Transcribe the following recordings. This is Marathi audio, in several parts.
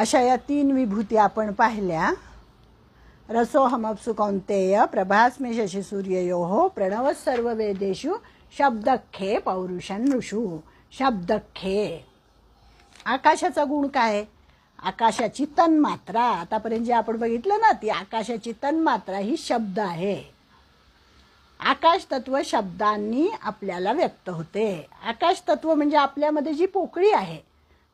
अशा या 3 विभूती आपण पाहिल्या. रसोहमप्सु कौन्तेय प्रभास्मि शशिसूर्ययोः प्रणवः सर्ववेदेषु शब्दखे पौरुषं ऋषु. शब्दखे आकाशाचा गुण काय? आकाशाची तन्मात्रा. आतापर्यंत जे आपण बघितलं ना, ती आकाशाची तन्मात्रा ही शब्द आहे. आकाश तत्व शब्दांनी आपल्याला व्यक्त होते. आकाश तत्व म्हणजे आपल्यामध्ये जी पोकळी आहे.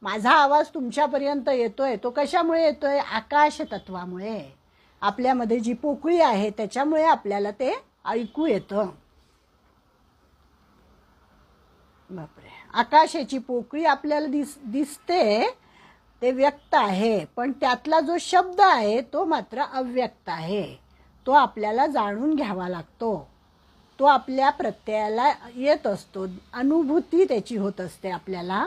माझा आवाज तुमच्यापर्यंत येतोय तो कशामुळे येतोय? आकाश तत्वामुळे. आपल्यामध्ये जी पोकळी आहे त्याच्यामुळे आपल्याला ते ऐकू येतं. बापरे. आकाशाची पोकळी आपल्याला दिसते, ते व्यक्त आहे, पण त्यातला जो शब्द आहे तो मात्र अव्यक्त आहे. तो आपल्याला जाणून घ्यावा लागतो. तो आपल्या प्रत्ययाला येत असतो, अनुभूती त्याची होत असते आपल्याला.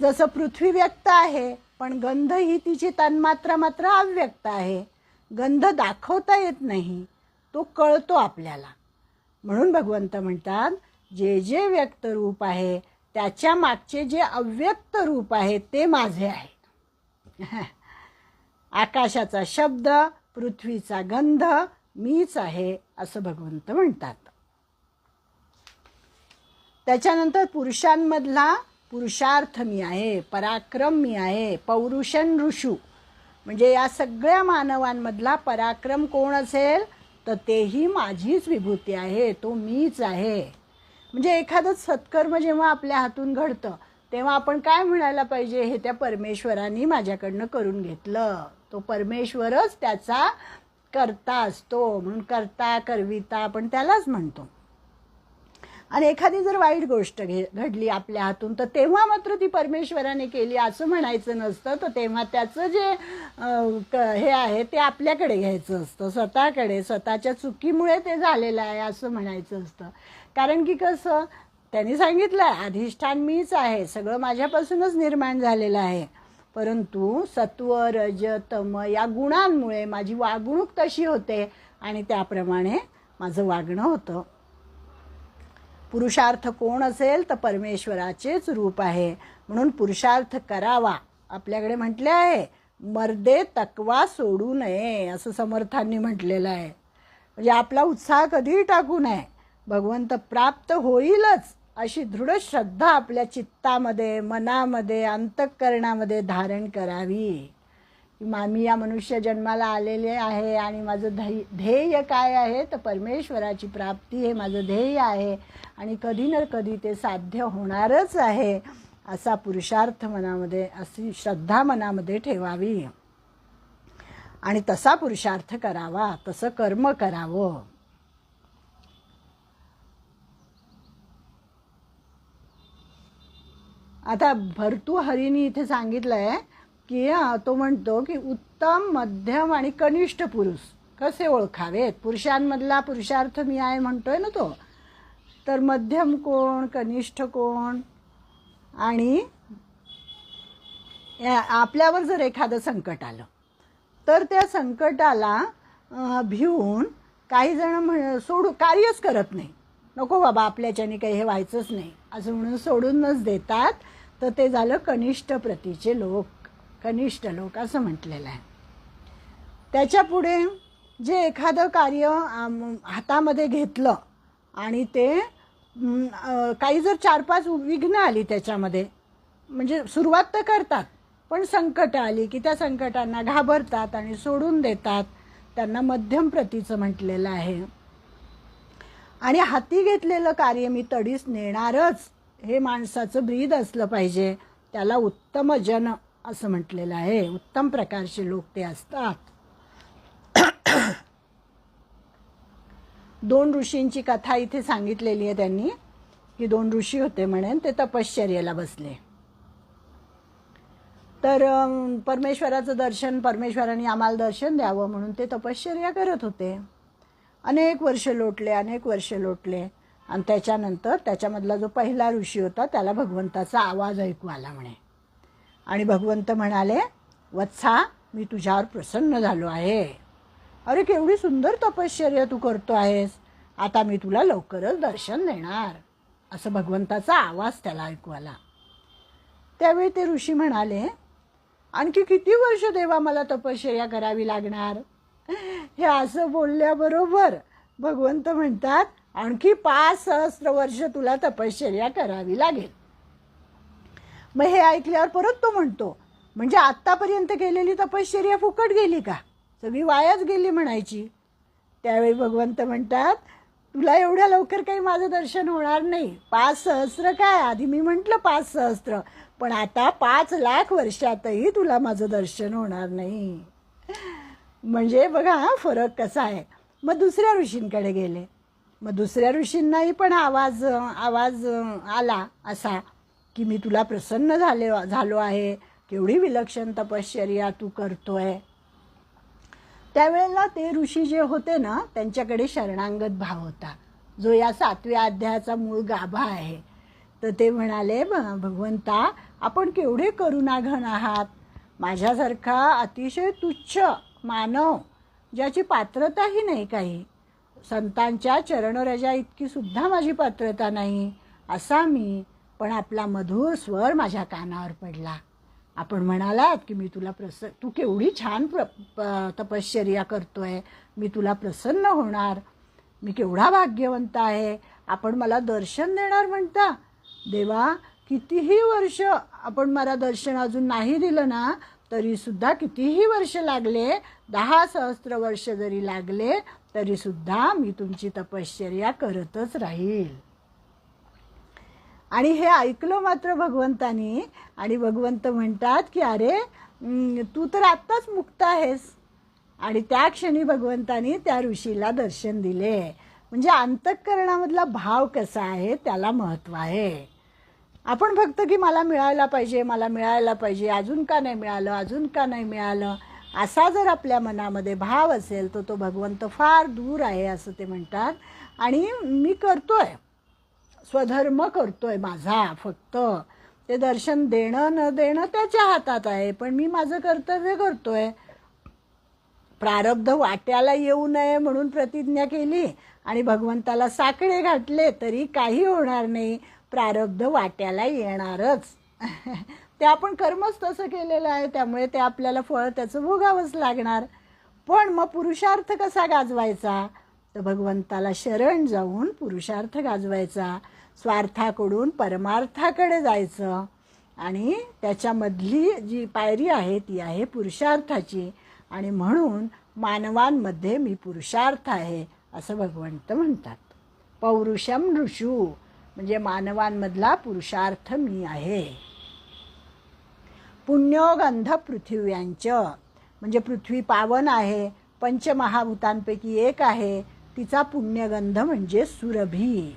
जसं पृथ्वी व्यक्त आहे, पण गंध ही तिची तन्मात्रा मात्र अव्यक्त आहे. गंध दाखवता येत नाही, तो कळतो आपल्याला. म्हणून भगवंत म्हणतात, जे जे व्यक्त रूप आहे त्याच्या मागचे जे अव्यक्त रूप आहे ते माझे आहे. आकाशाचा शब्द, पृथ्वीचा गंध मीच आहे असं भगवंत म्हणतात. त्याच्यानंतर पुरुषांमधला पुरुषार्थ मी आहे, पराक्रम मी आहे, पौरुषन ऋषू. म्हणजे या सगळ्या मानवांमधला पराक्रम कोण असेल तर तेही माझीच विभूती आहे, तो मीच आहे. म्हणजे एखादं सत्कर्म जेव्हा आपल्या हातून घडतं तेव्हा आपण काय म्हणायला पाहिजे? हे त्या परमेश्वरांनी माझ्याकडनं करून घेतलं. तो परमेश्वरच त्याचा करता असतो, म्हणून करता करविता आपण त्यालाच म्हणतो. आणि एखादी जर वाईट गोष्ट घडली आपल्या हातून तर तेव्हा मात्र ती परमेश्वराने केली असं म्हणायचं नसतं. तर तेव्हा त्याचं जे हे आहे ते आपल्याकडे घ्यायचं असतं, स्वतःकडे. स्वतःच्या चुकीमुळे ते झालेलं आहे असं म्हणायचं असतं. कारण की कसं, त्यांनी सांगितलं अधिष्ठान मीच आहे, सगळं माझ्यापासूनच निर्माण झालेलं आहे. परंतु सत्व रज तम या गुणांमुळे माझी वागणूक तशी होते आणि त्याप्रमाणे माझं वागणं होतं. पुरुषार्थ कोण असेल तर परमेश्वराचेच रूप आहे. म्हणून पुरुषार्थ करावा. आपल्याकडे म्हटले आहे, मर्दे तकवा सोडू नये असं समर्थांनी म्हटलेलं आहे. म्हणजे आपला उत्साह कधीही टाकू नये. भगवंत प्राप्त होईलच अशी दृढ श्रद्धा आपल्या चित्तामध्ये, मनामध्ये, अंतःकरणामध्ये धारण करावी. मी या मनुष्य जन्माला आलेले आहे आणि माझं ध्येय काय आहे तर परमेश्वराची प्राप्ती हे माझं ध्येय आहे आणि कधी ना कधी ते साध्य होणारच आहे असा पुरुषार्थ मनामध्ये, अशी श्रद्धा मनामध्ये ठेवावी आणि तसा पुरुषार्थ करावा, तसं कर्म करावं. आता भर्तृहरीने इथे सांगितलंय की तो म्हणतो की उत्तम, मध्यम आणि कनिष्ठ पुरुष कसे ओळखावेत. पुरुषांमधला पुरुषार्थ मी आहे म्हणतोय ना तो. तर मध्यम कोण, कनिष्ठ कोण, आणि आपल्यावर जर एखादं संकट आलं तर त्या संकटाला भिवून काही जण कार्यच करत नाही. नको बाबा आपल्याच्याने काही हे व्हायचंच नाही असं म्हणून सोडूनच देतात. तर ते झालं कनिष्ठ प्रतीचे लोक, कनिष्ठ लोक असं म्हटलेलं आहे. त्याच्या पुढे जे एखादं कार्य हातामध्ये घेतलं आणि ते काही जर 4-5 विघ्न आली त्याच्यामध्ये, म्हणजे सुरुवात तर करतात पण संकट आली की त्या संकटांना घाबरतात आणि सोडून देतात, त्यांना मध्यम प्रतीचं म्हटलेलं आहे. आणि हाती घेतलेलं कार्य मी तडीस नेणारच हे माणसाचं ब्रीद असलं पाहिजे. त्याला उत्तम जन असं म्हटलेलं आहे. उत्तम प्रकारचे लोक ते असतात. 2 ऋषींची कथा इथे सांगितलेली आहे त्यांनी की 2 ऋषी होते म्हणून ते तपश्चर्येला बसले. तर परमेश्वराचं दर्शन, परमेश्वराने आम्हाला दर्शन द्यावं म्हणून ते तपश्चर्या करत होते. अनेक वर्ष लोटले आणि त्याच्यानंतर त्याच्यामधला जो पहिला ऋषी होता त्याला भगवंताचा आवाज ऐकू आला म्हणे. आणि भगवंत म्हणाले, वत्सा मी तुझ्यावर प्रसन्न झालो आहे. अरे केवढी सुंदर तपश्चर्या तू करतो आहेस, आता मी तुला लवकरच दर्शन देणार असं भगवंताचा आवाज त्याला ऐकू आला. त्यावेळी ते ऋषी म्हणाले आणखी किती वर्ष देवा मला तपश्चर्या करावी लागणार? हे असं बोलल्याबरोबर भगवंत म्हणतात आणखी 5 सहस्त्र वर्ष तुला तपश्चर्या करावी लागेल. मग हे ऐकल्यावर परत तो म्हणतो म्हणजे आत्तापर्यंत केलेली तपश्चर्या फुकट गेली का? सगळी वायाच गेली म्हणायची. त्यावेळी भगवंत म्हणतात तुला एवढ्या लवकर काही माझं दर्शन होणार नाही. 5 सहस्त्र काय, आधी मी म्हटलं 5 सहस्त्र, पण आता 5 लाख वर्षातही तुला माझं दर्शन होणार नाही. म्हणजे बघा हा फरक कसा आहे. मग दुसऱ्या ऋषींकडे गेले. मग दुसऱ्या ऋषींनाही पण आवाज आला असा की मी तुला प्रसन्न झालो आहे, केवढी विलक्षण तपश्चर्या तू करतोय. त्यावेळेला ते ऋषी जे होते ना त्यांच्याकडे शरणागत भाव होता, जो या 7व्या अध्यायाचा मूळ गाभा आहे. तर ते म्हणाले भगवंता आपण केवढे करुणाघन आहात. माझ्यासारखा अतिशय तुच्छ मानव ज्याची पात्रताही नाही, काही संतांच्या चरणरजा इतकी सुद्धा माझी पात्रता नाही असा मी, पण आपला मधुर स्वर माझ्या कानावर पडला. आपण म्हणालात की मी तुला तू केवढी छान तपश्चर्या करतोय, मी तुला प्रसन्न होणार, मी केवढा भाग्यवंत आहे, आपण मला दर्शन देणार म्हणता. देवा कितीही वर्ष आपण मला दर्शन अजून नाही दिलं ना तरी सुद्धा कितीही वर्ष लागले, 10 सहस्त्र वर्ष जरी लागले तरी सुद्धा मी तुमची तपश्चर्या करतच राहील. आणि हे ऐकलं मात्र भगवंतानी. आणि भगवंत म्हणतात की अरे तू तर आत्ताच मुक्त आहेस. आणि त्या क्षणी भगवंतानी त्या ऋषीला दर्शन दिले. म्हणजे अंतःकरणामधला भाव कसा आहे त्याला महत्त्व आहे. आपण फक्त की मला मिळायला पाहिजे, मला मिळायला पाहिजे, अजून का नाही मिळालं, अजून का नाही मिळालं, असा जर आपल्या मनामध्ये भाव असेल तर तो भगवंत फार दूर आहे असं ते म्हणतात. आणि मी करतोय, स्वधर्म करतोय माझा, फक्त ते दर्शन देणं न देणं त्याच्या हातात आहे, पण मी माझं कर्तव्य करतोय. प्रारब्ध वाट्याला येऊ नये म्हणून प्रतिज्ञा केली आणि भगवंताला साकडे घातले तरी काही होणार नाही, प्रारब्ध वाट्याला येणारच. ते आपण कर्मच तसं केलेलं आहे, त्यामुळे ते आपल्याला फळ त्याचं भोगावंच लागणार. पण मग पुरुषार्थ कसा गाजवायचा? तर भगवंताला शरण जाऊन पुरुषार्थ गाजवायचा, स्वार्थाकडून परमार्थाकडे जायचं. आणि त्याच्यामधली जी पायरी आहे ती आहे पुरुषार्थाची. आणि म्हणून मानवांमध्ये मी पुरुषार्थ आहे असं भगवंत म्हणतात. पौरुषम ऋषू म्हणजे मानवांमधला पुरुषार्थ मी आहे. पुण्योगंध पृथिव्यांच म्हणजे पृथ्वी पावन आहे, पंचमहाभूतांपैकी एक आहे, तिचा पुण्यगंध म्हणजे सुरभी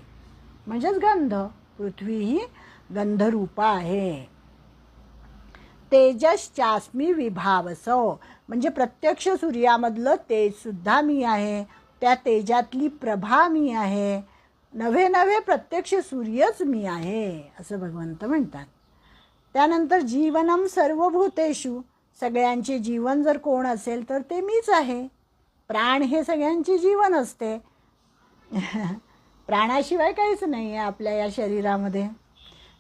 म्हणजेच गंध. पृथ्वी ही गंधरूपा आहे. तेजश्चास्मी विभावसो म्हणजे प्रत्यक्ष सूर्यामधलं तेज सुद्धा मी आहे, त्या तेजातली प्रभा मी आहे, नव्हे नव्हे प्रत्यक्ष सूर्यच मी आहे असं भगवंत म्हणतात. त्यानंतर जीवनम सर्वभूतेषु सगळ्यांचे जीवन जर कोण असेल तर ते मीच आहे. प्राण हे सगळ्यांचे जीवन असते. प्राणाशिवाय काहीच नाही आहे आपल्या या शरीरामध्ये.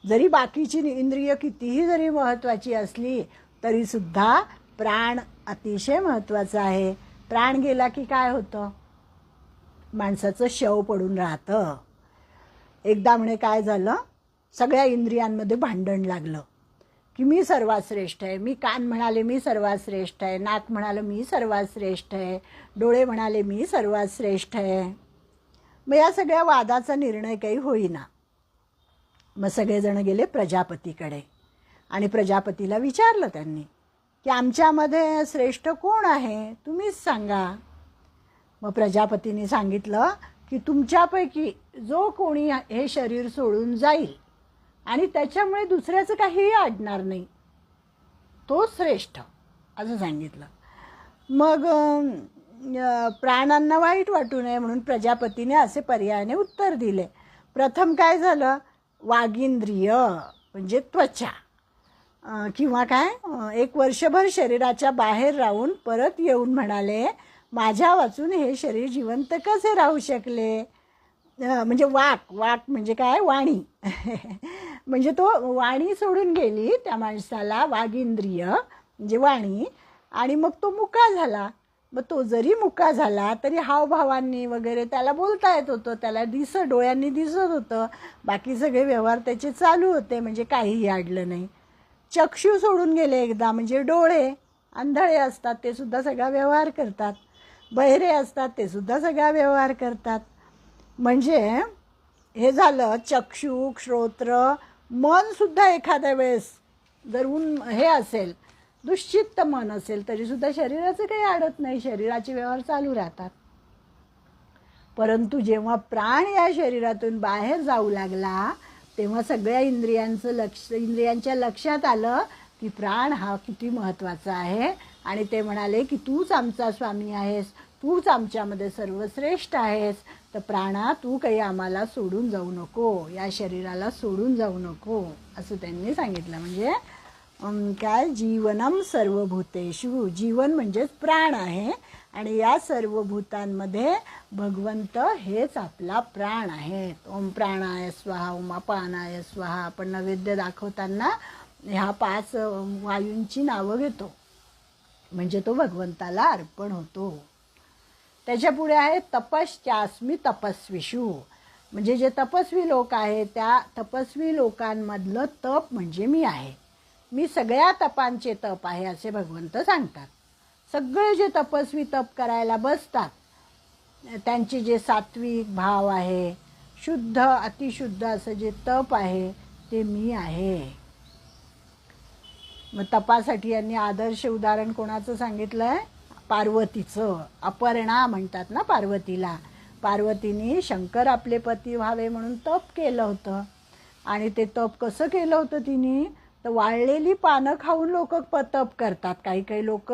जरी बाकीची इंद्रिय कितीही जरी महत्त्वाची असली तरी सुद्धा प्राण अतिशय महत्त्वाचा आहे. प्राण गेला की काय होतं? माणसाचं शव पडून राहतं. एकदा म्हणे काय झालं, सगळ्या इंद्रियांमध्ये भांडण लागलं की मी सर्वात श्रेष्ठ आहे. मी कान म्हणाले मी सर्वात श्रेष्ठ आहे, नाक म्हणालं मी सर्वात श्रेष्ठ आहे, डोळे म्हणाले मी सर्वात श्रेष्ठ आहे. मग या सगळ्या वादाचा निर्णय काही होईना. मग सगळेजण गेले प्रजापतीकडे आणि प्रजापतीला विचारलं त्यांनी की आमच्यामध्ये श्रेष्ठ कोण आहे, तुम्हीच सांगा. मग प्रजापतीने सांगितलं की तुमच्यापैकी जो कोणी हे शरीर सोडून जाईल आणि त्याच्यामुळे दुसऱ्याचं काहीही अडणार नाही तो श्रेष्ठ असं सांगितलं. मग प्राणांना वाईट वाटू नये म्हणून प्रजापतीने असे पर्यायाने उत्तर दिले. प्रथम काय झालं, वागींद्रिय म्हणजे त्वचा किंवा काय 1 वर्षभर शरीराच्या बाहेर राहून परत येऊन म्हणाले माझ्या वाचून हे शरीर जिवंत कसे राहू शकले. म्हणजे वाक म्हणजे काय, वाणी म्हणजे तो वाणी सोडून गेली त्या माणसाला वागींद्रिय म्हणजे वाणी, आणि मग तो मुका झाला. मग तो जरी मुका झाला तरी हावभावांनी वगैरे त्याला बोलता येत होतं, त्याला डोळ्यांनी दिसत होतं, बाकी सगळे व्यवहार त्याचे चालू होते, म्हणजे काहीही अडलं नाही. चक्षू सोडून गेले एकदा, म्हणजे डोळे आंधळे असतात ते सुद्धा सगळा व्यवहार करतात, बहिरे असतात ते सुद्धा सगळा व्यवहार करतात. म्हणजे हे झालं चक्षु, श्रोत्र. मन सुद्धा एखाद्या वेळेस जर हे असेल, दुश्चित्त मन असेल तरी सुद्धा शरीराचं काही अडत नाही, शरीराचे व्यवहार चालू राहतात. परंतु जेव्हा प्राण या शरीरातून बाहेर जाऊ लागला तेव्हा सगळ्या इंद्रियांच्या लक्षात आलं की प्राण हा किती महत्त्वाचा आहे. आणि ते म्हणाले की तूच आमचा स्वामी आहेस, तूच आमच्यामध्ये सर्वश्रेष्ठ आहेस, तर प्राणा तू काही आम्हाला सोडून जाऊ नको, या शरीराला सोडून जाऊ नको, असं त्यांनी सांगितलं. म्हणजे काय, जीवनम सर्वभूतेषु, जीवन म्हणजेच प्राण आहे, आणि या सर्व भूतांमध्ये भगवंत हेच आपला प्राण आहे. ओम प्राणाय स्वाहा, ओम अपानाय स्वाहा. आपण नैवेद्य दाखवताना ह्या 5 वायूंची नावं घेतो, म्हणजे तो भगवंताला अर्पण होतो. त्याच्या पुढे आहे तपश्चास्मी तपस्विषु, म्हणजे जे तपस्वी लोक आहेत त्या तपस्वी लोकांमधलं तप म्हणजे मी आहे, मी सगळ्या तपांचे तप आहे असे भगवंत सांगतात. सगळे जे तपस्वी तप करायला बसतात त्यांचे जे सात्विक भाव आहे, शुद्ध अतिशुद्ध असं जे तप आहे ते मी आहे. मग तपासाठी यांनी आदर्श उदाहरण कोणाचं सांगितलं आहे? पार्वतीचं. अपर्णा म्हणतात ना पार्वतीला. पार्वतीने शंकर आपले पती व्हावे म्हणून तप केलं होतं. आणि ते तप कसं केलं होतं तिने? तर वाळलेली पानं खाऊन लोक तप करतात. काही काही लोक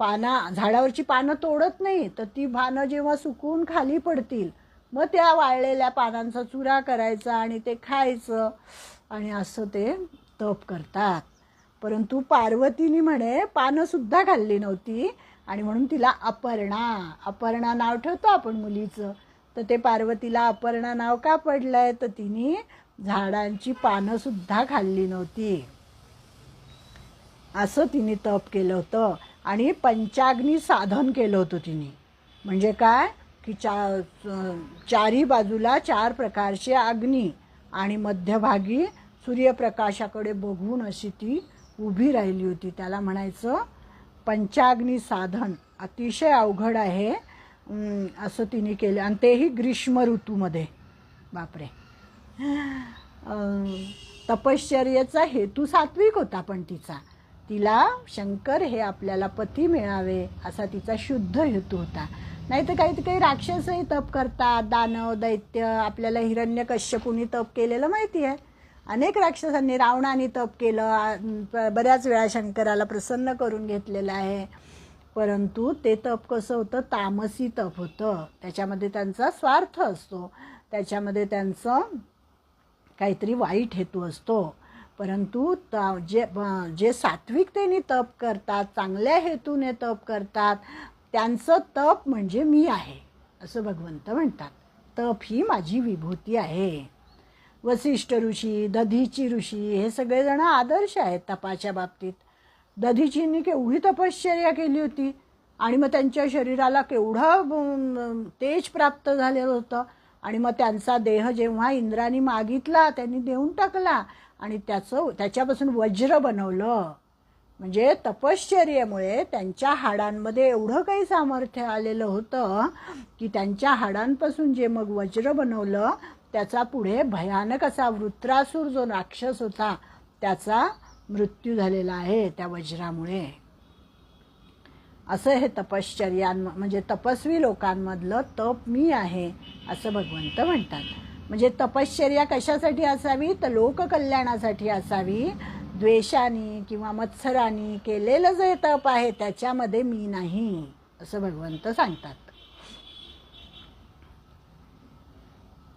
झाडावरची पानं तोडत नाही, तर ती पानं जेव्हा सुकून खाली पडतील मग त्या वाळलेल्या पानांचा चुरा करायचा आणि ते खायचं, आणि असं ते तप करतात. परंतु पार्वतीने म्हणे पानं सुद्धा खाल्ली नव्हती, आणि म्हणून तिला अपर्णा नाव ठेवतो आपण मुलीचं. तर ते पार्वतीला अपर्णा नाव का पडलंय? तर तिने झाडांची पानं सुद्धा खाल्ली नव्हती, असं तिने तप केलं होतं. आणि पंचाग्नी साधन केलं होतं तिने. म्हणजे काय की चारी बाजूला 4 प्रकारचे अग्नी, आणि मध्यभागी सूर्यप्रकाशाकडे बघून अशी ती उभी राहिली होती. त्याला म्हणायचं पंचाग्नी साधन. अतिशय अवघड आहे असं तिने केलं, आणि तेही ग्रीष्म ऋतूमध्ये. बापरे. तपश्चर्येचा हेतू सात्विक होता, पण तिला शंकर हे आपल्याला पती मिळावे असा तिचा शुद्ध हेतू होता. नाही तर काही राक्षसही तप करतात, दानव दैत्य. आपल्याला हिरण्यकश्यपूनी तप केलेलं माहिती आहे. अनेक राक्षसांनी, रावणाने तप केलं, बऱ्याच वेळा शंकराला प्रसन्न करून घेतलेलं आहे. परंतु ते तप कसं होतं? तामसी तप होतं. त्याच्यामध्ये त्यांचा स्वार्थ असतो, त्याच्यामध्ये त्यांचं काहीतरी वाईट हेतू असतो. परंतु जे सात्विकतेने तप करतात, चांगल्या हेतूने तप करतात, त्यांचं तप म्हणजे मी आहे असं भगवंत म्हणतात. तप ही माझी विभूती आहे. वसिष्ठ ऋषी, दधीची ऋषी हे सगळेजण आदर्श आहेत तपाच्या बाबतीत. दधीचींनी केवढी तपश्चर्या केली होती, आणि मग त्यांच्या शरीराला केवढं तेज प्राप्त झालेलं होतं. आणि मग त्यांचा देह जेव्हा इंद्राने मागितला त्यांनी देऊन टाकला, आणि त्याच्यापासून वज्र बनवलं. म्हणजे तपश्चर्येमुळे त्यांच्या हाडांमध्ये एवढं काही सामर्थ्य आलेलं होतं की त्यांच्या हाडांपासून जे मग वज्र बनवलं त्याचा पुढे भयानक असा वृत्रासूर जो राक्षस होता त्याचा मृत्यू झालेला आहे त्या वज्रामुळे. असं हे म्हणजे तपस्वी लोकांमधलं तप मी आहे असं भगवंत म्हणतात. म्हणजे तपश्चर्या कशासाठी असावी? तर लोककल्याणासाठी असावी. द्वेषाने किंवा मत्सराने केलेलं जे तप आहे त्याच्यामध्ये मी नाही असं भगवंत सांगतात.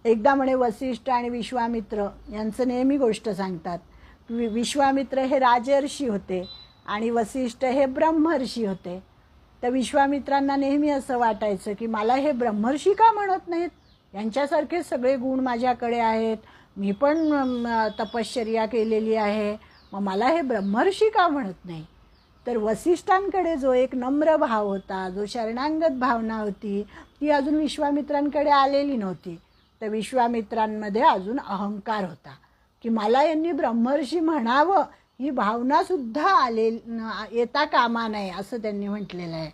एकदा म्हणे वसिष्ठ आणि विश्वामित्र यांचं नेहमी गोष्ट सांगतात. विश्वामित्र हे राजर्षी होते आणि वसिष्ठ हे ब्रह्मर्षी होते. तर विश्वामित्रांना नेहमी असं वाटायचं की मला हे ब्रह्मर्षी का म्हणत नाहीत, यांच्यासारखे सगळे गुण माझ्याकडे आहेत, मी पण तपश्चर्या केलेली आहे, मग मला हे ब्रह्मर्षी का म्हणत नाही. तर वसिष्ठांकडे जो एक नम्र भाव होता, जो शरणांगत भावना होती, ती अजून विश्वामित्रांकडे आलेली नव्हती. तर विश्वामित्रांमध्ये अजून अहंकार होता की मला यांनी ब्रह्मर्षी म्हणावं ही भावनासुद्धा येता कामा नये असं त्यांनी म्हटलेलं आहे.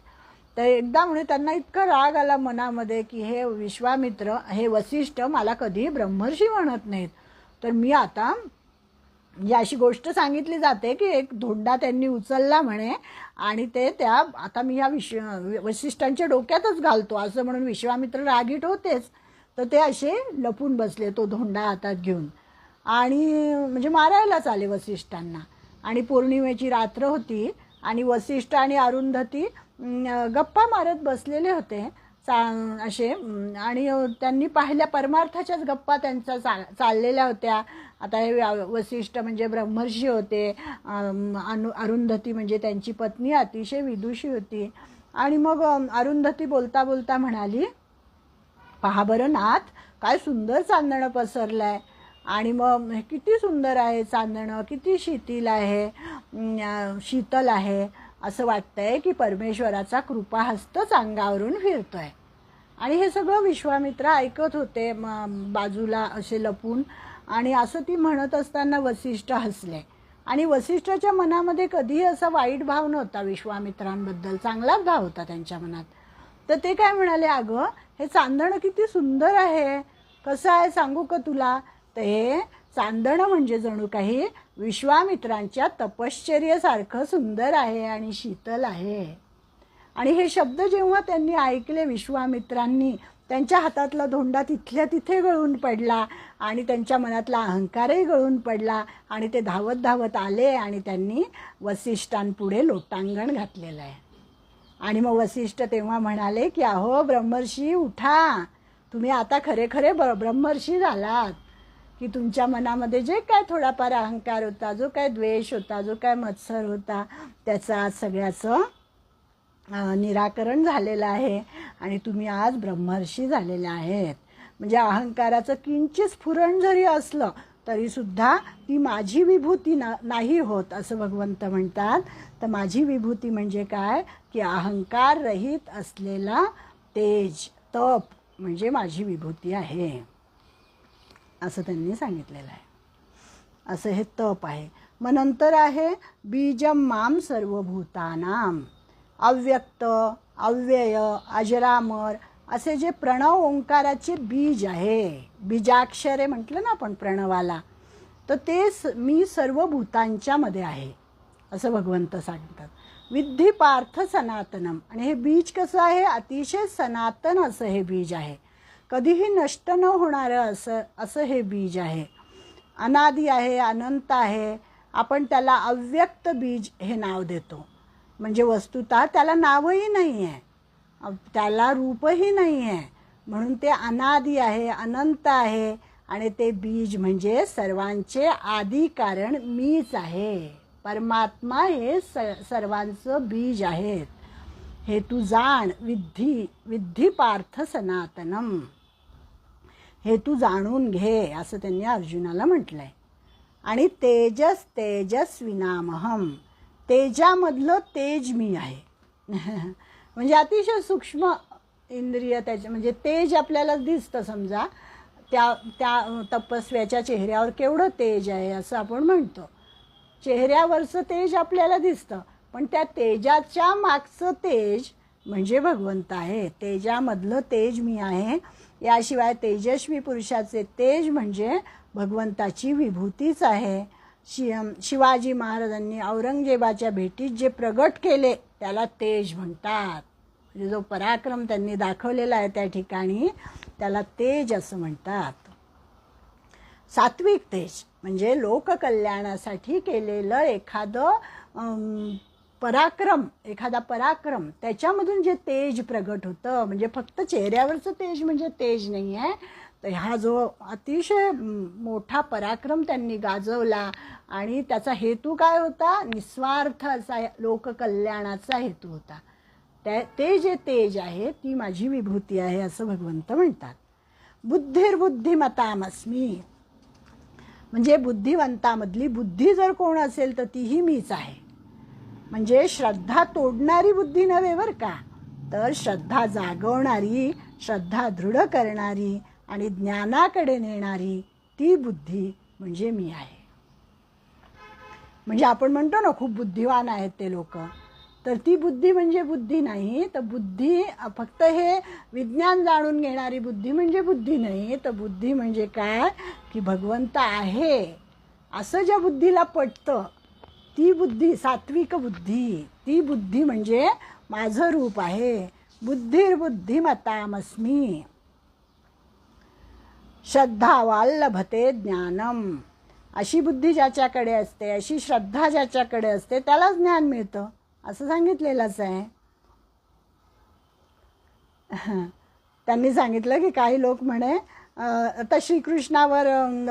तर एकदा म्हणजे त्यांना इतका राग आला मनामध्ये की हे विश्वामित्र, हे वसिष्ठ मला कधीही ब्रह्मर्षी म्हणत नाहीत. तर मी आता म्हणजे अशी गोष्ट सांगितली जाते की एक धोंडा त्यांनी उचलला म्हणे आणि ते आता मी या वसिष्ठांच्या डोक्यातच घालतो असं म्हणून विश्वामित्र रागीट होतेच. तर ते असे लपून बसले तो धोंडा हातात घेऊन आणि म्हणजे मारायलाच आले वसिष्ठांना. आणि पौर्णिमेची रात्र होती आणि वसिष्ठ आणि अरुंधती गप्पा मारत बसलेले होते असे. आणि त्यांनी पाहिल्या परमार्थाच्याच गप्पा त्यांच्या चाललेल्या होत्या. आता हे वसिष्ठ म्हणजे ब्रह्मर्षी होते, अरुंधती म्हणजे त्यांची पत्नी अतिशय विदुषी होती. आणि मग अरुंधती बोलता बोलता म्हणाली, पहा बरं नाथ, काय सुंदर चांदणं पसरलं आहे. आणि मग किती सुंदर आहे चांदणं, किती शीतल आहे. असं वाटतंय की परमेश्वराचा कृपाहस्तच अंगावरून फिरतोय. आणि हे सगळं विश्वामित्र ऐकत होते बाजूला असे लपून. आणि असं ती म्हणत असताना वसिष्ठ हसले. आणि वसिष्ठाच्या मनामध्ये कधीही असा वाईट भाव नव्हता विश्वामित्रांबद्दल, चांगलाच भाव होता त्यांच्या मनात. तर ते काय म्हणाले, अगं हे चांदणं किती सुंदर आहे, कसं आहे सांगू का तुला. तर हे चांदणं म्हणजे जणू काही विश्वामित्रांच्या तपश्चर्येसारखं सुंदर आहे आणि शीतल आहे. आणि हे शब्द जेव्हा त्यांनी ऐकले विश्वामित्रांनी, त्यांच्या हातातला धोंडा तिथल्या तिथे गळून पडला आणि त्यांच्या मनातला अहंकारही गळून पडला. आणि ते धावत धावत आले आणि त्यांनी वसिष्ठांपुढे लोटांगण घातलेलं आहे. आणि मग वसिष्ठ तेव्हा म्हणाले की अहो ब्रह्मर्षी उठा, तुम्ही आता खरे खरे ब्रह्मर्षी झालात. की तुमच्या मनामध्ये जे काय थोडाफार अहंकार होता, जो काय द्वेष होता, जो काय मत्सर होता, त्याचा सगळ्याचं निराकरण झालेलं आहे आणि तुम्ही आज ब्रह्मर्षी झालेले आहेत. म्हणजे अहंकाराचं किंचित स्फुरण जरी असलं तरीसुद्धा ती माझी विभूती नाही होत असं भगवंत म्हणतात. तर माझी विभूती म्हणजे काय की अहंकार रहित असलेला तेज, तप म्हणजे माझी विभूती आहे असं त्यांनी सांगितलेलं आहे. असं हे तप आहे. मग नंतर आहे बीजम माम सर्वभूतानाम, अव्यक्त, अव्यय, अजरामर असे जे प्रणव ओंकाराचे बीज आहे, बीजाक्षरे म्हटलं ना आपण प्रणवाला, तर ते मी सर्व भूतांच्या मध्ये आहे असं भगवंत सांगतात. विद्धी पार्थ सनातनम. आणि हे बीज कसं आहे, अतिशय सनातन असं हे बीज आहे, कधीही नष्ट न होणारं असं हे बीज आहे. अनादी आहे, अनंत आहे. आपण त्याला अव्यक्त बीज हे नाव देतो. म्हणजे वस्तुतः त्याला नावही नाही आहे, त्याला रूपही नाही आहे, म्हणून ते अनादी आहे, अनंत आहे. आणि ते बीज म्हणजे सर्वांचे आदी कारण मीच आहे. परमात्मा हे सर्वांचं बीज आहेत. हे तू जाण, विद्धी पार्थ सनातनम, हे तू जाणून घे असं त्यांनी अर्जुनाला म्हटलंय. आणि तेजस तेजस्विनामहम, तेजामधलं तेज मी आहे. म्हणजे अतिशय सूक्ष्म इंद्रिय त्याचे, म्हणजे तेज आपल्याला दिसतं. समजा त्या तपस्व्याच्या चेहऱ्यावर केवढं तेज आहे असं आपण म्हणतो. चेहऱ्यावरचं तेज आपल्याला दिसतं, पण त्या तेजाच्या मागचं तेज म्हणजे भगवंत आहे. तेजामधलं तेज मी आहे. याशिवाय तेजस्वी पुरुषाचे तेज म्हणजे भगवंताची विभूतीच आहे. शिवाजी महाराजांनी औरंगजेबाच्या भेटीत जे प्रगट केले त्याला तेज म्हणतात. म्हणजे जो पराक्रम त्यांनी दाखवलेला आहे त्या ठिकाणी त्याला तेज असं म्हणतात. सात्विक तेज म्हणजे लोककल्याणासाठी केलेलं एखादा पराक्रम त्याच्यामधून जे तेज प्रगट होतं. म्हणजे फक्त चेहऱ्यावरचं तेज म्हणजे तेज नाही आहे. तर हा जो अतिशय मोठा पराक्रम त्यांनी गाजवला आणि त्याचा हेतू काय होता, निस्वार्थ असा लोककल्याणाचा हेतू होता. ते जे तेज आहे ती माझी विभूती आहे असं भगवंत म्हणतात. बुद्धिर्बुद्धिमतामस्मी, म्हणजे बुद्धिवंतामधली बुद्धी जर कोण असेल तर तीही मीच आहे. म्हणजे श्रद्धा तोडणारी बुद्धी नव्हे बरं का, तर श्रद्धा जागवणारी, श्रद्धा दृढ करणारी आणि ज्ञानाकडे नेणारी ती बुद्धी म्हणजे मी आहे. म्हणजे आपण म्हणतो ना खूप बुद्धिवान आहेत ते लोक, तर ती बुद्धी म्हणजे बुद्धी नाही. तर बुद्धी फक्त हे विज्ञान जाणून घेणारी बुद्धी म्हणजे बुद्धी नाही. तर बुद्धी म्हणजे काय की भगवंत आहे असं ज्या बुद्धीला पटतं ती बुद्धी, सात्विक बुद्धी, ती बुद्धी म्हणजे माझं रूप आहे. बुद्धिर्बुद्धिमतामस्मी श्रद्धा लभते ज्ञानम. अशी बुद्धी ज्याच्याकडे असते, अशी श्रद्धा ज्याच्याकडे असते त्यालाच ज्ञान मिळतं असं सांगितलेलंच आहे. त्यांनी सांगितलं की काही लोक म्हणे आता श्रीकृष्णावर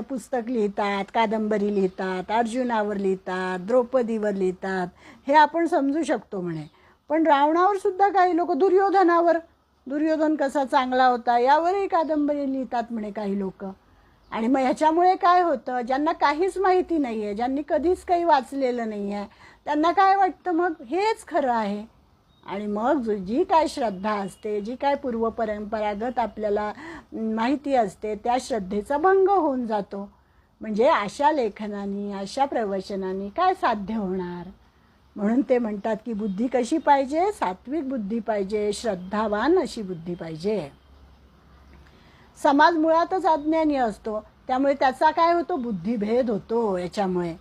पुस्तक लिहितात, कादंबरी लिहितात, अर्जुनावर लिहितात, द्रौपदीवर लिहितात, हे आपण समजू शकतो म्हणे. पण रावणावर सुद्धा काही लोक, दुर्योधनावर, दुर्योधन कसा चांगला होता यावरही कादंबरी लिहितात म्हणे काही लोक. आणि मग ह्याच्यामुळे काय होतं, ज्यांना काहीच माहिती नाही आहे, ज्यांनी कधीच काही वाचलेलं नाही आहे, त्यांना काय वाटतं मग हेच खरं आहे. आणि मग जी काय श्रद्धा असते, जी काय पूर्वपरंपरागत आपल्याला माहिती असते त्या श्रद्धेचा भंग होऊन जातो. म्हणजे अशा लेखनाने, अशा प्रवचनाने काय साध्य होणार. म्हणून ते म्हणतात की बुद्धी कशी पाहिजे, सात्विक बुद्धी पाहिजे, श्रद्धावान अशी बुद्धी पाहिजे. समाज मुळातच अज्ञानी असतो, त्यामुळे त्याचा काय होतो, बुद्धिभेद होतो. याच्यामुळे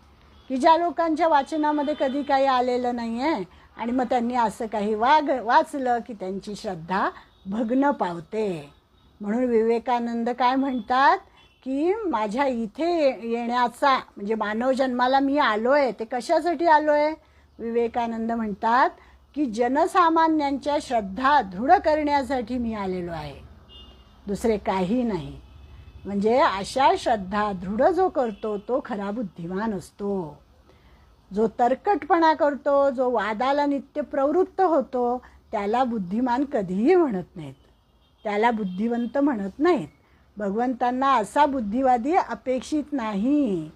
की ज्या लोकांच्या वाचनामध्ये कधी काही आलेलं नाही आहे आणि मग त्यांनी असं काही वाचलं की त्यांची श्रद्धा भग्न पावते. म्हणून विवेकानंद काय म्हणतात की माझ्या इथे येण्याचा म्हणजे मानव जन्माला मी आलो आहे, ते कशासाठी आलो आहे. विवेकानंद म्हणतात की जनसामान्यांच्या श्रद्धा दृढ करण्यासाठी मी आलेलो आहे, दुसरे काही नाही. म्हणजे अशा श्रद्धा दृढ जो करतो तो खरा बुद्धिमान असतो. जो तर्कटपणा करतो, जो वादाला नित्य प्रवृत्त होतो त्याला बुद्धिमान कधीही म्हणत नाहीत, त्याला बुद्धिवंत म्हणत नाहीत. भगवंतांना असा बुद्धिवादी अपेक्षित नाही.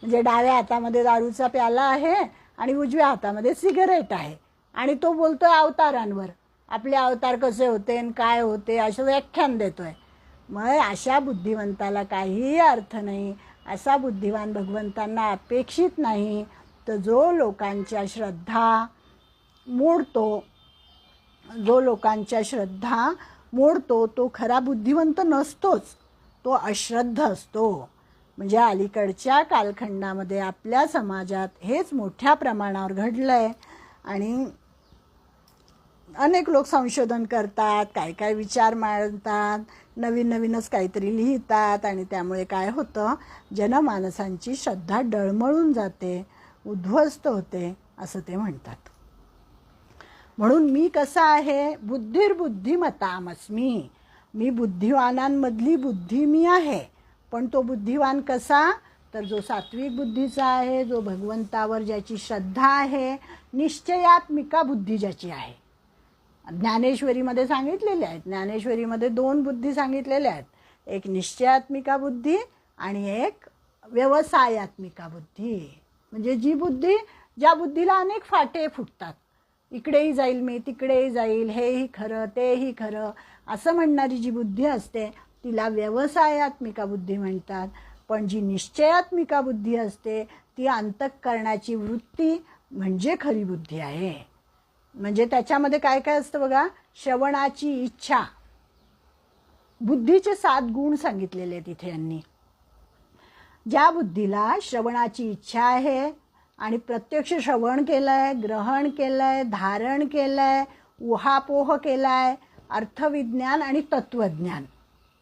म्हणजे डाव्या हातामध्ये दारूचा प्याला आहे आणि उजव्या हातामध्ये सिगारेट आहे आणि तो बोलतोय अवतारांवर, आपले अवतार कसे होते आणि काय होते असं व्याख्यान देतोय. मग अशा बुद्धिवंताला काहीही अर्थ नाही, असा बुद्धिवान भगवंतांना अपेक्षित नाही. तर जो लोकांच्या श्रद्धा मोडतो, जो लोकांच्या श्रद्धा मोडतो तो खरा बुद्धिवंत नसतोच, तो अश्रद्ध असतो. म्हणजे अलीकडच्या कालखंडामध्ये आपल्या समाजात हेच मोठ्या प्रमाणावर घडलं आहे. आणि अनेक लोक संशोधन करतात, काय काय विचार मांडतात, नवीन नवीनच काहीतरी लिहितात आणि त्यामुळे काय होतं, जनमानसांची श्रद्धा डळमळून जाते, उद्ध्वस्त होते असं ते म्हणतात. म्हणून मी कसा आहे, बुद्धिर्बुद्धिमतामस्मी, मी बुद्धिवानांमधली बुद्धी मी आहे. पण तो बुद्धिवान कसा, तर जो सात्विक बुद्धीचा आहे, जो भगवंतावर ज्याची श्रद्धा आहे, निश्चयात्मिका बुद्धी ज्याची आहे. ज्ञानेश्वरीमध्ये सांगितलेले आहेत, ज्ञानेश्वरीमध्ये 2 बुद्धी सांगितलेल्या आहेत, एक निश्चयात्मिका बुद्धी आणि एक व्यवसायात्मिका बुद्धी. म्हणजे जी बुद्धी, ज्या बुद्धीला अनेक फाटे फुटतात, इकडेही जाईल मी, तिकडेही जाईल, हेही खरं तेही खरं असं म्हणणारी जी बुद्धी असते तिला व्यवसायात्मिका बुद्धी म्हणतात. पण जी निश्चयात्मिका बुद्धी असते ती अंतःकरणाची वृत्ती म्हणजे खरी बुद्धी आहे. म्हणजे त्याच्यामध्ये काय काय असतं बघा, श्रवणाची इच्छा, बुद्धीचे 7 गुण सांगितलेले आहेत इथे यांनी. ज्या बुद्धीला श्रवणाची इच्छा आहे आणि प्रत्यक्ष श्रवण केलंय, ग्रहण केलंय, धारण केलंय, उहापोह केलाय, अर्थविज्ञान आणि तत्वज्ञान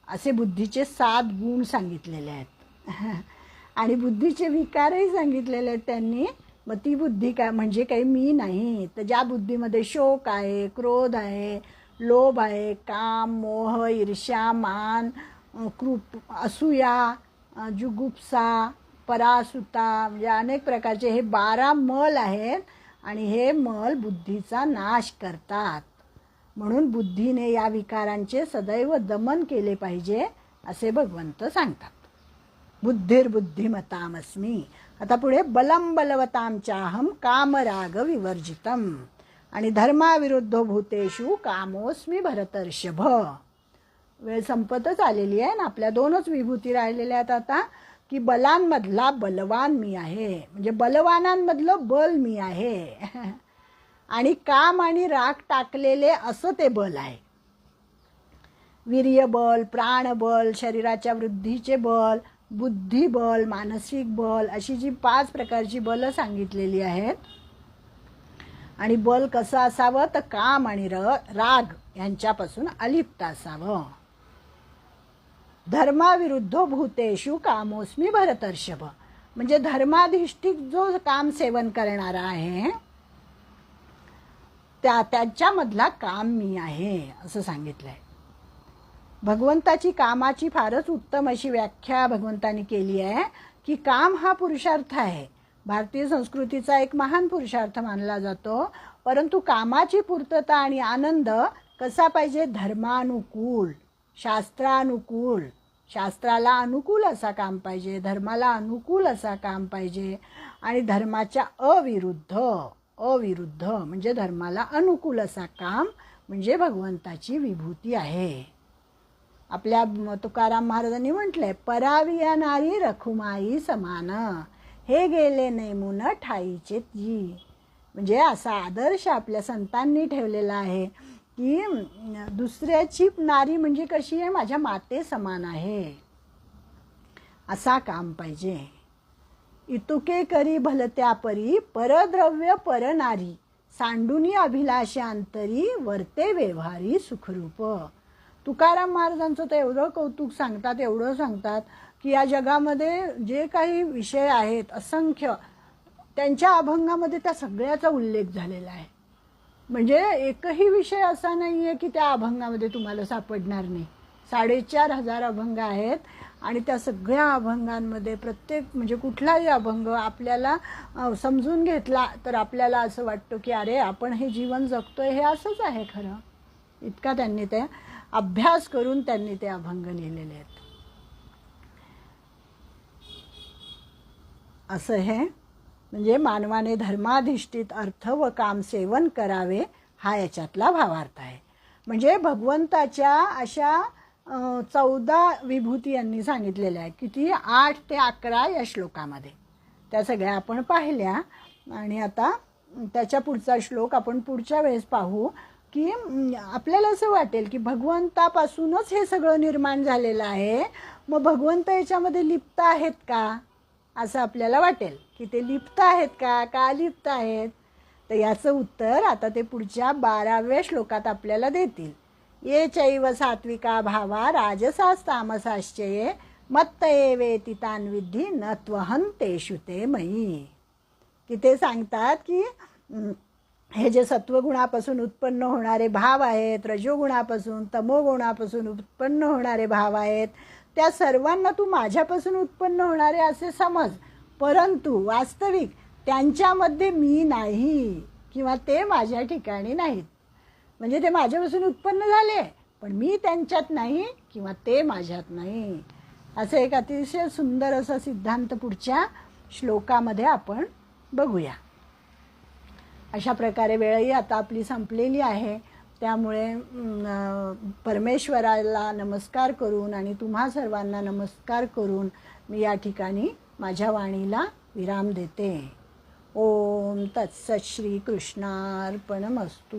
असे बुद्धीचे 7 गुण सांगितलेले आहेत. आणि बुद्धीचे विकारही सांगितलेले आहेत त्यांनी. मग ती बुद्धी काय म्हणजे काही मी नाही. तर ज्या बुद्धीमध्ये शोक आहे, क्रोध आहे, लोभ आहे, काम, मोह, ईर्ष्या, मान, कृप, असूया, जुगुप्सा, परासुता, म्हणजे अनेक प्रकारचे हे 12 मल आहेत आणि हे मल बुद्धीचा नाश करतात. म्हणून बुद्धीने या विकारांचे सदैव दमन केले पाहिजे असे भगवंत सांगतात. बुद्धिर्बुद्धिमतामस्मी. आता पुढे बलम बलवताम चाहम कामराग विवर्जितम आणि धर्माविरुद्ध भूतेषु कामोस्मी भरतर्षभ. वेळ संपतच आलेली आहे ना, आपल्या 2च विभूती राहिलेल्या आहेत आता, की बलांमधला बलवान मी आहे, म्हणजे बलवानांमधलं बल मी आहे आणि काम आणि राग टाकलेले असं ते बल आहे. वीर्यबल, प्राणबल, शरीराच्या वृद्धीचे बल, बुद्धिबल, मानसिक बल, अशी जी 5 प्रकारची बलं सांगितलेली आहेत. आणि बल कसं असावं तर काम आणि राग यांच्यापासून अलिप्त असावं. धर्माविरुद्ध भूतेषु कामोस्मी भरतर्षभ, म्हणजे धर्माधिष्ठित जो काम सेवन करणारा आहे त्याच्यामधला काम मी आहे असं सांगितलंय. भगवंताची कामाची फारच उत्तम अशी व्याख्या भगवंतानी केली आहे की काम हा पुरुषार्थ आहे. भारतीय संस्कृतीचा एक महान पुरुषार्थ मानला जातो. परंतु कामाची पूर्तता आणि आनंद कसा पाहिजे? धर्मानुकूल, शास्त्रानुकूल, शास्त्राला अनुकूल असा काम पाहिजे, धर्माला अनुकूल असा काम पाहिजे आणि धर्माच्या अविरुद्ध म्हणजे धर्माला अनुकूल असा काम म्हणजे भगवंताची विभूती आहे. आपल्या तुकाराम महाराजांनी म्हटलंय, पराविया नारी रखुमाई समान, हे गेले नेमून ठाईचे ती. म्हणजे असा आदर्श आपल्या संतांनी ठेवलेला आहे की दुसऱ्याची नारी म्हणजे कशी आहे? माझ्या माते समान आहे, असा काम पाहिजे. इतुके करी भलत्या परी, परद्रव्य परनारी, सांडुनी अभिलाषांतरी, वर्ते व्यवहारी सुखरूप. तुकाराम महाराजांचं तर एवढं कौतुक सांगतात, एवढं सांगतात की या जगामध्ये जे काही विषय आहेत असंख्य, त्यांच्या अभंगामध्ये त्या सगळ्याचा उल्लेख झालेला आहे. म्हणजे एकही विषय असा नाही आहे की त्या अभंगामध्ये तुम्हाला सापडणार नाही. 4,500 अभंग आहेत आणि त्या सगळ्या अभंगांमध्ये प्रत्येक म्हणजे कुठलाही अभंग आपल्याला समजून घेतला तर आपल्याला असं वाटतं की अरे आपण हे जीवन जगतोय हे असंच आहे खरं. इतका त्यांनी ते अभ्यास करून त्यांनी ते अभंग लिहिलेले आहेत. असं हे म्हणजे मानवाने धर्माधिष्ठित अर्थ व काम सेवन करावे हा याच्यातला भावार्थ आहे. म्हणजे भगवंताच्या अशा 14 विभूती यांनी सांगितलेल्या आहे. किती? 8 ते 11 या श्लोकामध्ये. त्या सगळ्या आपण पाहिल्या आणि आता त्याच्या पुढचा श्लोक आपण पुढच्या वेळेस पाहू की आपल्याला असं वाटेल की भगवंतापासूनच हे सगळं निर्माण झालेलं आहे, मग भगवंत याच्यामध्ये लिप्त आहेत का असं आपल्याला वाटेल की ते लिप्त आहेत का अलिप्त आहेत. तर याचं उत्तर आता ते पुढच्या 12व्या श्लोकात आपल्याला देतील. ये चैव सात्विका भावा राजसास्तामसाश्चये मत्त एवेति तान् विद्धी न त्वहं तेषु ते मयी. की ते सांगतात की हे जे सत्वगुणापासून उत्पन्न होणारे भाव आहेत, रजोगुणापासून तमोगुणापासून उत्पन्न होणारे भाव आहेत, त्या सर्वांना तू माझ्यापासून उत्पन्न होणारे असे समज, परंतु वास्तविक त्यांच्यामध्ये मी नाही किंवा ते माझ्या ठिकाणी नाहीत. म्हणजे ते माझ्यापासून उत्पन्न झाले पण मी त्यांच्यात नाही किंवा ते माझ्यात नाही. असं एक अतिशय सुंदर असा सिद्धांत पुढच्या श्लोकामध्ये आपण बघूया. अशा प्रकारे वेळही आता आपली संपलेली आहे. त्यामुळे परमेश्वराला नमस्कार करून आणि तुम्हा सर्वांना नमस्कार करून मी या ठिकाणी माझ्या वाणीला विराम देते. ओम तत्सत श्री कृष्णार्पणमस्तु.